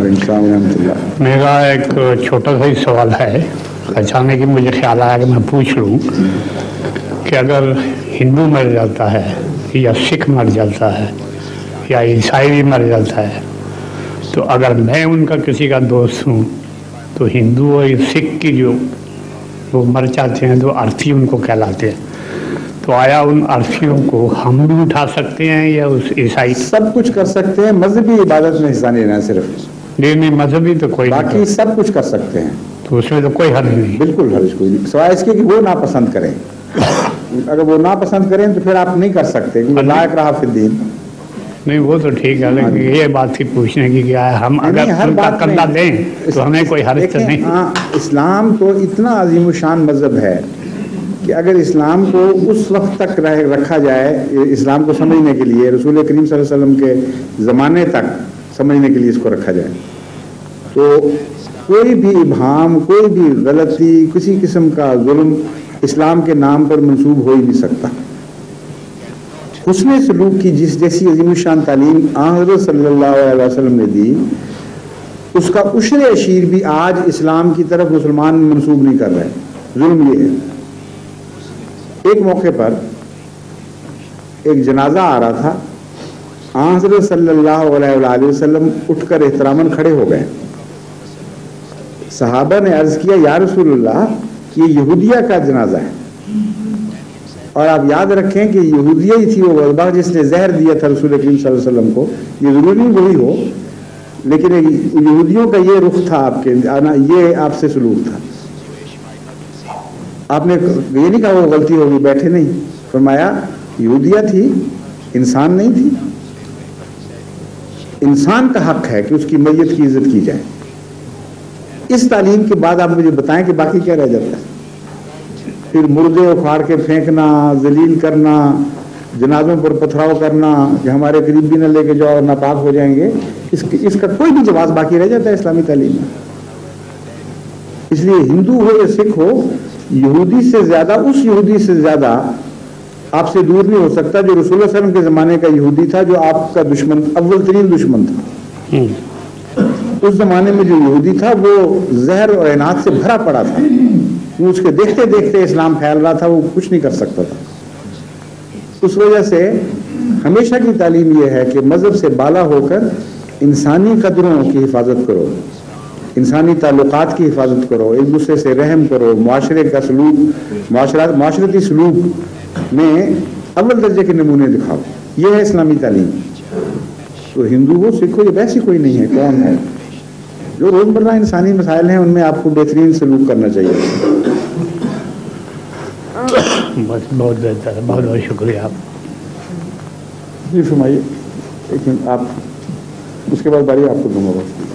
मेरा एक छोटा सा ही सवाल है। अचानक ही मुझे ख्याल आया कि मैं पूछ लूँ कि अगर हिंदू मर जाता है या सिख मर जाता है या ईसाई भी मर जाता है, तो अगर मैं उनका किसी का दोस्त हूँ तो हिंदू और सिख की जो वो मर जाते हैं तो अर्थी उनको कहलाते हैं, तो आया उन अर्थियों को हम भी उठा सकते हैं या उस ईसाई? सब कुछ कर सकते हैं, मजहबी इबादत में हिस्सा नहीं लेना सिर्फ। नहीं, मजहबी तो कोई बाकी सब कुछ कर सकते हैं, तो उसमें तो कोई हर्ज नहीं। बिल्कुल हर्ज कोई नहीं, सवाल इसके कि वो नापसंद करें। अगर वो नापसंद करें तो फिर आप नहीं कर सकते, क्योंकि ला इकराह फिद्दीन। नहीं, वो तो ठीक है, लेकिन ये बात थी पूछने की क्या है, हम अगर उनका कंधा लें तो हमें कोई हर्ज तो नहीं। हाँ, इस्लाम तो इतना अजीम शान मजहब है कि अगर इस्लाम को उस वक्त तक रखा जाए, इस्लाम को समझने के लिए, रसूल करीम सल्लल्लाहु अलैहि वसल्लम के ज़माने तक समझने के लिए इसको रखा जाए, तो कोई भी इबहाम, कोई भी गलती, किसी किस्म का जुल्म इस्लाम के नाम पर मंसूब हो ही नहीं सकता। हुस्न सलूक की जैसी अजीम शान तालीम हज़रत सल्लल्लाहु अलैहि वसल्लम ने दी, उसका उश्र अशीर भी आज इस्लाम की तरफ मुसलमान मंसूब नहीं कर रहे। जुल्म ये है, एक मौके पर एक जनाजा आ रहा था, हज़रत सल्लल्लाहु अलैहि वसल्लम उठकर एहतरामन खड़े हो गए। सहाबा ने अर्ज किया, या रसूलल्लाह, ये यहूदिया का जनाजा है, और आप याद रखें कि यहूदिया ही थी वो वज़बा जिसने जहर दिया था रसूल करीम सल्लल्लाहु अलैहि वसल्लम को। ये ज़रूरी नहीं वही हो, लेकिन यहूदियों का ये रुख था आपके, ये आपसे सलूक था। आपने ये नहीं कहा वो गलती होगी, बैठे नहीं, फरमाया यहूदिया थी, इंसान नहीं थी। इंसान का हक है कि उसकी मैयत की इज्जत की जाए। इस तालीम के बाद आप मुझे बताएं कि बाकी क्या रह जाता है? फिर मुर्दे उखाड़ के फेंकना, जलील करना, जनाजों पर पथराव करना कि हमारे करीब भी न लेके जाओ और नापाक हो जाएंगे, इसका कोई भी जवाब बाकी रह जाता है इस्लामी तालीम में। इसलिए हिंदू हो या सिख हो, यहूदी से ज्यादा, उस यहूदी से ज्यादा आपसे दूर नहीं हो सकता जो रसूल सल्लल्लाहु अलैहि वसल्लम के ज़माने का यहूदी था, जो आपका दुश्मन, अव्वल तरीन दुश्मन था। उस ज़माने में जो यहूदी था वो जहर और इनाद से भरा पड़ा था, वो उसके देखते देखते इस्लाम फैल रहा था, वो कुछ नहीं कर सकता था। उस वजह से हमेशा की तालीम ये है कि मज़हब से बाला होकर इंसानी कदरों की हिफाजत करो, इंसानी ताल्लुकात की हिफाजत करो, एक दूसरे से रहम करो, मुआशरे का सलूक, मुआशरती सलूक में अव्वल दर्जे के नमूने दिखाओ। ये है इस्लामी तालीम। तो हिंदू हो, सिख हो, ये वैसी कोई नहीं है। कौन है? जो रोज़मर्रा इंसानी मसाइल हैं उनमें आपको बेहतरीन सलूक करना चाहिए। बस बहुत बेहतर, बहुत बहुत शुक्रिया आप। जी फरमाइए, लेकिन आप उसके बाद बारी आपको दूंगा बस।